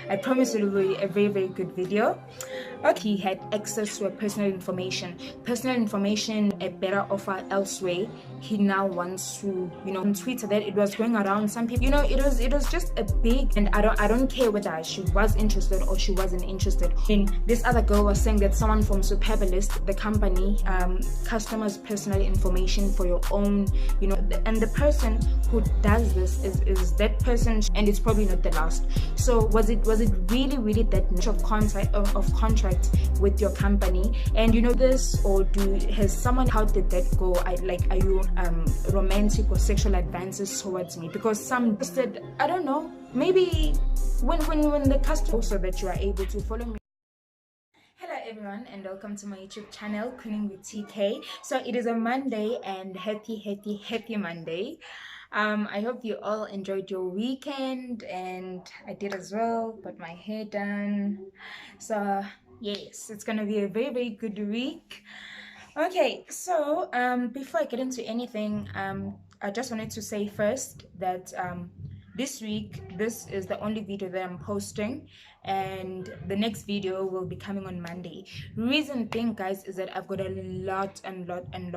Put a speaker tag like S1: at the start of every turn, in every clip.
S1: I promise it will be a very, very good video. Okay, he had access to a personal information, a better offer elsewhere. He now wants to, on Twitter that it was going around. Some people, it was just a big, and I don't care whether she was interested or she wasn't interested. And this other girl was saying that someone from Superbalist, the company, customers' personal information for your own, and the person who does this is that person, and it's probably not the last. So was it really that much of contract with your company? And this, or has someone, how did that go? Are you romantic or sexual advances towards me? Because some said, I don't know, maybe when the customer, so that you are able to follow me. Hello everyone, and welcome to my YouTube channel, Queeningwith Teekay. So it is a Monday, and happy Monday. I hope you all enjoyed your weekend, and I did as well. Got my hair done. So yes, it's gonna be a very, very good week. Okay, so before I get into anything, I just wanted to say first that this week, this is the only video that I'm posting, and the next video will be coming on Monday. Reason being, guys, is that I've got a lot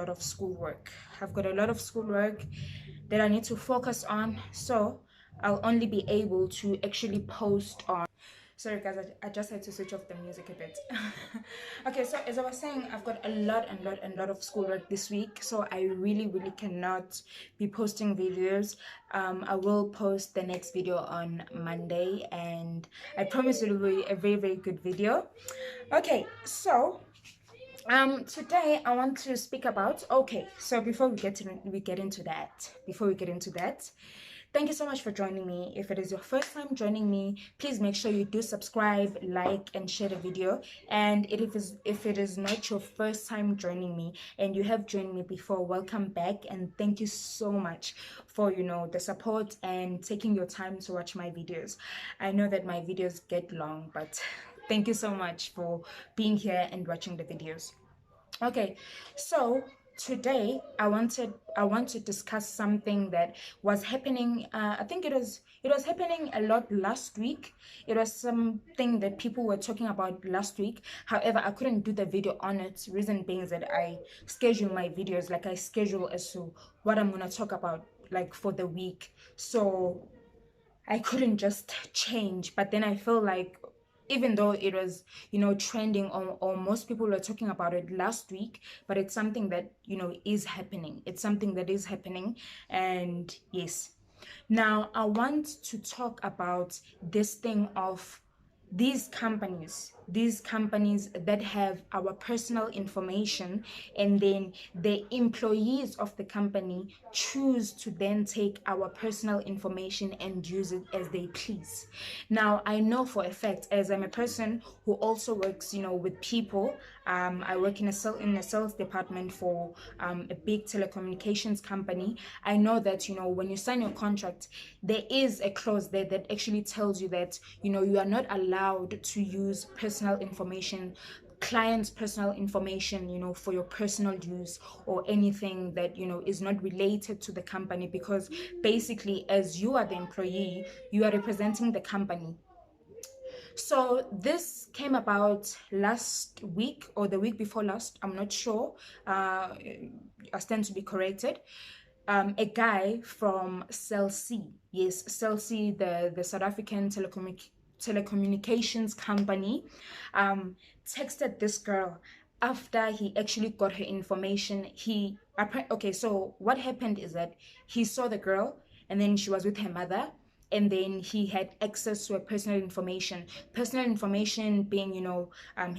S1: of schoolwork. I've got a lot of schoolwork that I need to focus on, so I'll only be able to actually post on. Sorry guys, I just had to switch off the music a bit. Okay, so as I was saying, I've got a lot of schoolwork this week, so I really cannot be posting videos. I will post the next video on Monday, and I promise it will be a very, very good video. Okay, so today I want to speak about, so before we get into that, thank you so much for joining me. If it is your first time joining me, please make sure you do subscribe, like, and share the video. And if it is not your first time joining me and you have joined me before, welcome back, and thank you so much for the support and taking your time to watch my videos. I know that my videos get long, but thank you so much for being here and watching the videos. Okay, so today I want to discuss something that was happening. I think it was happening a lot last week. It was something that people were talking about last week. However, I couldn't do the video on it. Reason being is that I schedule my videos, like I schedule as to what I'm gonna talk about, like for the week. So I couldn't just change. But then I feel like, even though it was trending, or most people were talking about it last week, but it's something that is happening. It's something that is happening. And yes, now I want to talk about this thing of these companies that have our personal information, and then the employees of the company choose to then take our personal information and use it as they please. Now, I know for a fact, as I'm a person who also works with people, I work in a sales department for a big telecommunications company. I know that when you sign your contract, there is a clause there that actually tells you that you are not allowed to use personal information, clients' personal information, for your personal use, or anything that is not related to the company, because basically, as you are the employee, you are representing the company. So this came about last week or the week before last, I'm not sure. I stand to be corrected. A guy from Cell C, yes, Cell C, the South African telecommunications company, texted this girl after he actually got her information. Okay, so what happened is that he saw the girl, and then she was with her mother, and then he had access to her personal information being her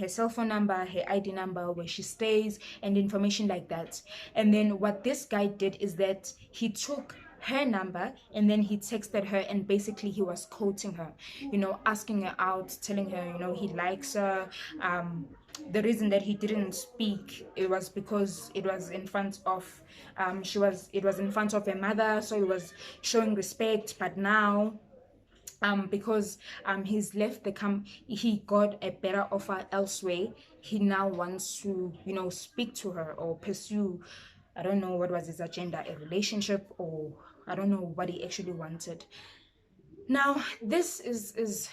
S1: cell phone number, her ID number, where she stays, and information like that. And then what this guy did is that he took her number, and then he texted her, and basically he was quoting her, asking her out, telling her he likes her. The reason that he didn't speak, it was because it was in front of it was in front of her mother, so he was showing respect. But now, because he's left the he got a better offer elsewhere, he now wants to speak to her or pursue, I don't know what was his agenda, a relationship, or I don't know what he actually wanted. Now, this is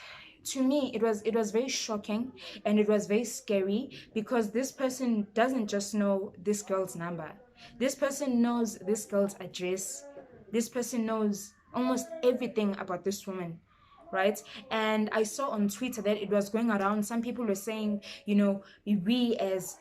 S1: to me it was very shocking, and it was very scary, because this person doesn't just know this girl's number. This person knows this girl's address. This person knows almost everything about this woman, right? And I saw on Twitter that it was going around. Some people were saying, we as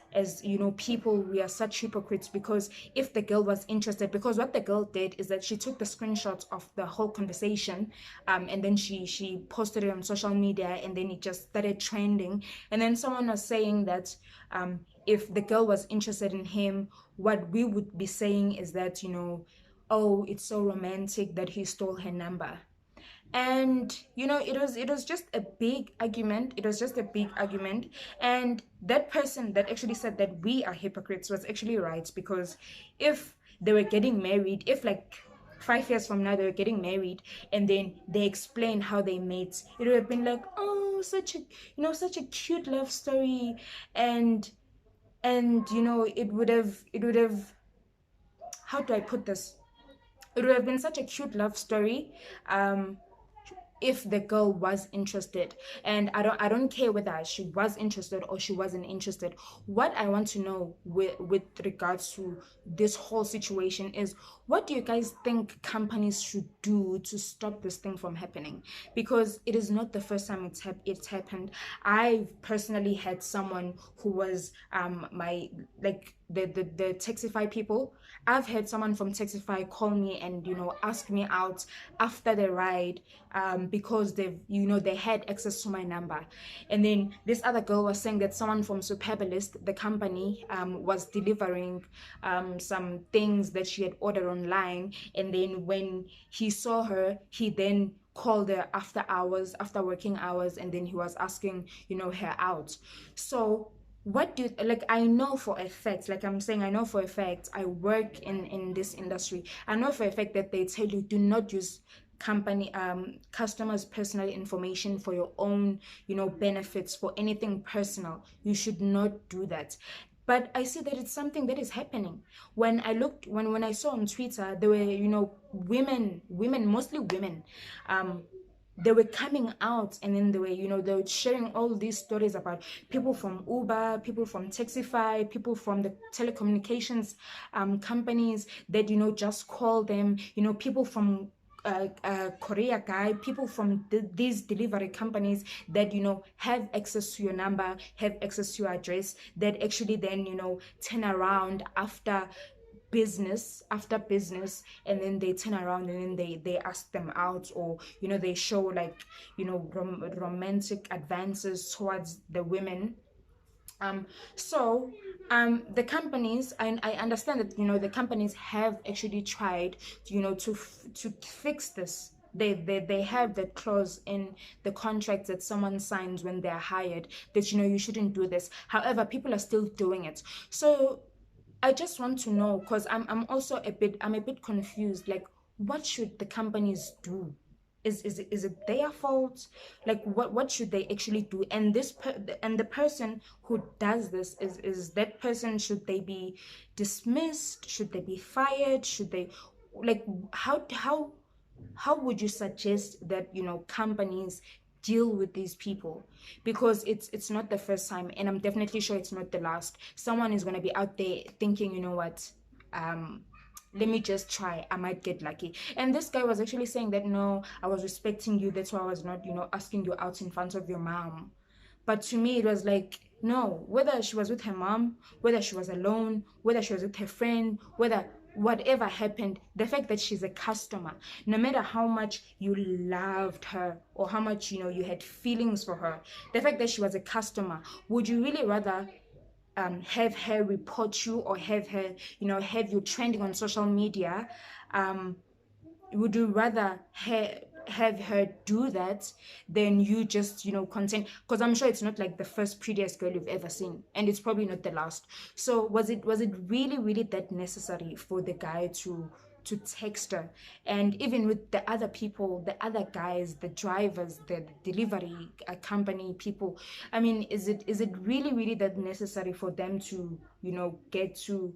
S1: people, we are such hypocrites, because if the girl was interested, because what the girl did is that she took the screenshots of the whole conversation, and then she posted it on social media, and then it just started trending. And then someone was saying that, if the girl was interested in him, what we would be saying is that, oh, it's so romantic that he stole her number. And it was just a big argument. It was just a big argument. And that person that actually said that we are hypocrites was actually right, because if they were getting married, if like 5 years from now they were getting married, and then they explain how they met, it would have been like, oh, such a cute love story. And it would have, how do I put this, it would have been such a cute love story, um if the girl was interested. And I don't care whether she was interested or she wasn't interested. What I want to know with regards to this whole situation is, what do you guys think companies should do to stop this thing from happening? Because it is not the first time it's happened. I've personally had someone who was my, like, the Taxify people. I've had someone from Taxify call me and ask me out after the ride, because they had access to my number. And then this other girl was saying that someone from Superbalist, the company, was delivering some things that she had ordered online, and then when he saw her, he then called her after hours, after working hours, and then he was asking her out. So what do you, like, I know for a fact, like I'm saying, I know for a fact, I work in this industry, I know for a fact that they tell you, do not use company customers personal information for your own benefits, for anything personal. You should not do that. But I see that it's something that is happening. When I saw on Twitter, there were women, mostly women, they were coming out, and then they were sharing all these stories about people from Uber, people from Taxify, people from the telecommunications companies that just call them, people from Korea guy, people from these delivery companies that have access to your number, have access to your address, that actually then turn around after business, and then they turn around and then they ask them out, or they show like romantic advances towards the women. So the companies, I understand that the companies have actually tried to fix this. They have that clause in the contract that someone signs when they're hired, that you shouldn't do this. However, people are still doing it. So I just want to know, because I'm also a bit confused. Like, what should the companies do? Is it their fault? Like, what should they actually do? And the person who does this, is that person, should they be dismissed? Should they be fired? Should they, like, how would you suggest that companies deal with these people? Because it's not the first time, and I'm definitely sure it's not the last. Someone is going to be out there thinking, what, let me just try, I might get lucky. And this guy was actually saying that, no, I was respecting you, that's why I was not asking you out in front of your mom. But to me, it was like, no, whether she was with her mom, whether she was alone, whether she was with her friend, whether whatever happened, the fact that she's a customer, no matter how much you loved her or how much you had feelings for her, the fact that she was a customer, would you really rather have her report you, or have her have you trending on social media? Would you rather have her do that than you just content? Because I'm sure it's not like the first prettiest girl you've ever seen, and it's probably not the last. So was it really, really that necessary for the guy to text her? And even with the other people, the other guys, the drivers, the delivery company people, I mean, is it really, really that necessary for them to get to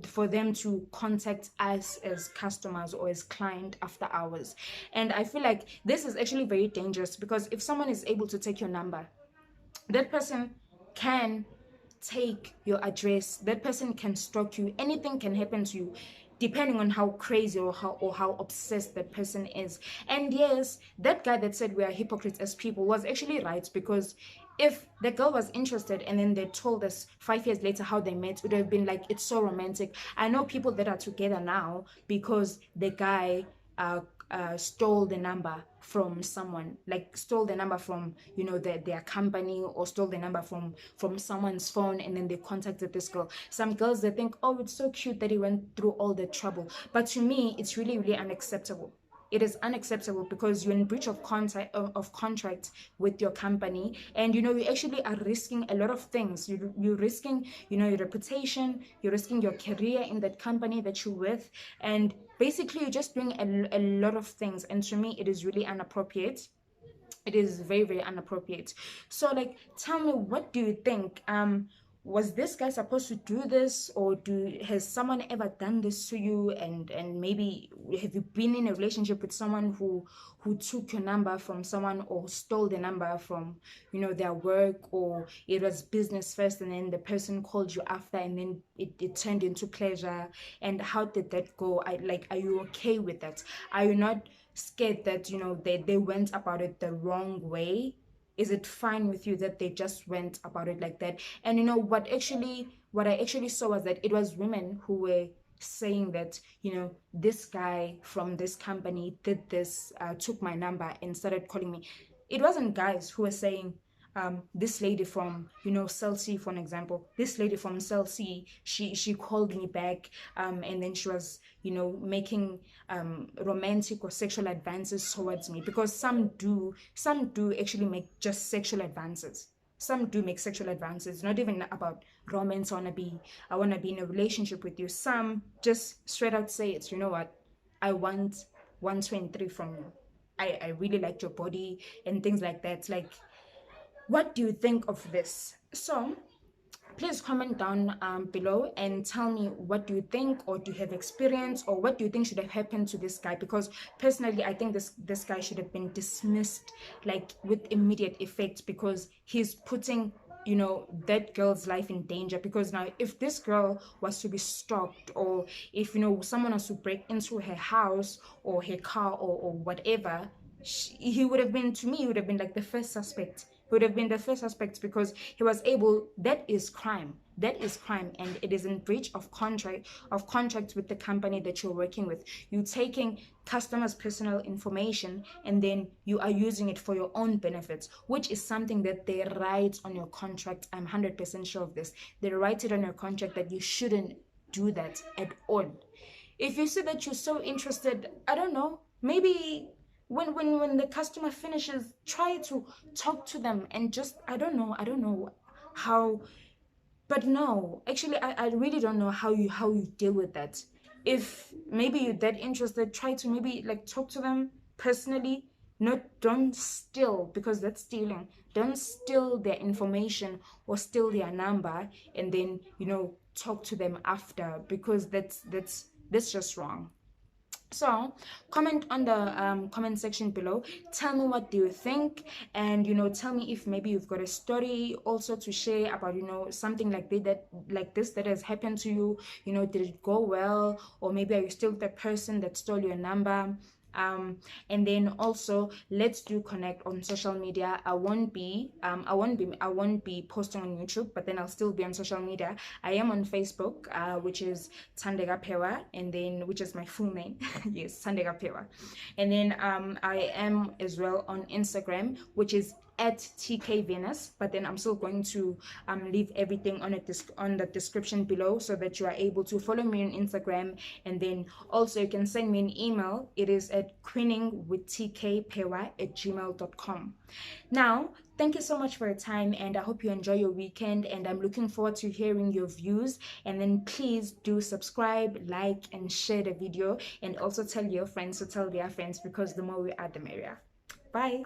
S1: for them to contact us as customers or as client after hours. And I feel like this is actually very dangerous, because if someone is able to take your number, that person can take your address, that person can stalk you, anything can happen to you, depending on how crazy or how obsessed that person is. And yes, that guy that said we are hypocrites as people was actually right, because if the girl was interested and then they told us 5 years later how they met, it would have been like, it's so romantic. I know people that are together now because the guy stole the number from someone, like stole the number from, you know, their company, or stole the number from someone's phone, and then they contacted this girl. Some girls, they think, oh, it's so cute that he went through all the trouble. But to me, it's really, really unacceptable. It is unacceptable, because you're in breach of contract with your company, and you know, you actually are risking a lot of things. You're risking, you know, your reputation, you're risking your career in that company that you're with, and basically you're just doing a lot of things. And to me, it is really inappropriate. It is very, very inappropriate. So like, tell me, what do you think? Was this guy supposed to do this, or has someone ever done this to you? And maybe, have you been in a relationship with someone who took your number from someone, or stole the number from, you know, their work, or it was business first and then the person called you after, and then it turned into pleasure? And how did that go? Are you okay with that? Are you not scared that, you know, they went about it the wrong way? Is it fine with you that they just went about it like that? And you know what I actually saw was that it was women who were saying that, you know, this guy from this company did this, took my number and started calling me. It wasn't guys who were saying, this lady from, you know, Cell C, for an example, this lady from Cell C, she called me back, and then she was, you know, making romantic or sexual advances towards me. Because some do actually make just sexual advances. Some do make sexual advances, not even about romance. I want to be in a relationship with you. Some just straight out say it, you know what, I want 123 from you. I really like your body and things like that. Like, what do you think of this? So please comment down below and tell me, what do you think, or do you have experience, or what do you think should have happened to this guy? Because personally, I think this guy should have been dismissed, like, with immediate effect, because he's putting, you know, that girl's life in danger. Because now, if this girl was to be stalked, or if, you know, someone was to break into her house or her car, or whatever, he would have been, to me, he would have been like the first suspect. He would have been the first suspect, because he was able. That is crime. That is crime, and it is in breach of contract with the company that you're working with. You're taking customers' personal information, and then you are using it for your own benefits, which is something that they write on your contract. I'm 100% sure of this. They write it on your contract that you shouldn't do that at all. If you see that you're so interested, I don't know, maybe when the customer finishes, try to talk to them, and just, I don't know how. But no, actually, I really don't know how you deal with that. If maybe you're that interested, try to maybe like talk to them personally. Not, don't steal, because that's stealing. Don't steal their information or steal their number and then, you know, talk to them after, because that's just wrong. So comment on the comment section below. Tell me, what do you think? And, you know, tell me if maybe you've got a story also to share about, you know, something like this that has happened to you. You know, did it go well, or maybe are you still the person that stole your number? And then also, let's do connect on social media. I won't be posting on YouTube, but then I'll still be on social media. I am on Facebook, which is Thandeka Pewa, and then, which is my full name. Yes, Thandeka Pewa. And then I am as well on Instagram, which is at Teekay Venus, but then I'm still going to leave everything on the description below, so that you are able to follow me on Instagram. And then also you can send me an email. It is at queeningwith@gmail.com. Now, thank you so much for your time, and I hope you enjoy your weekend, and I'm looking forward to hearing your views. And then please do subscribe, like, and share the video, and also tell your friends to tell their friends, because the more we are, the merrier. Bye.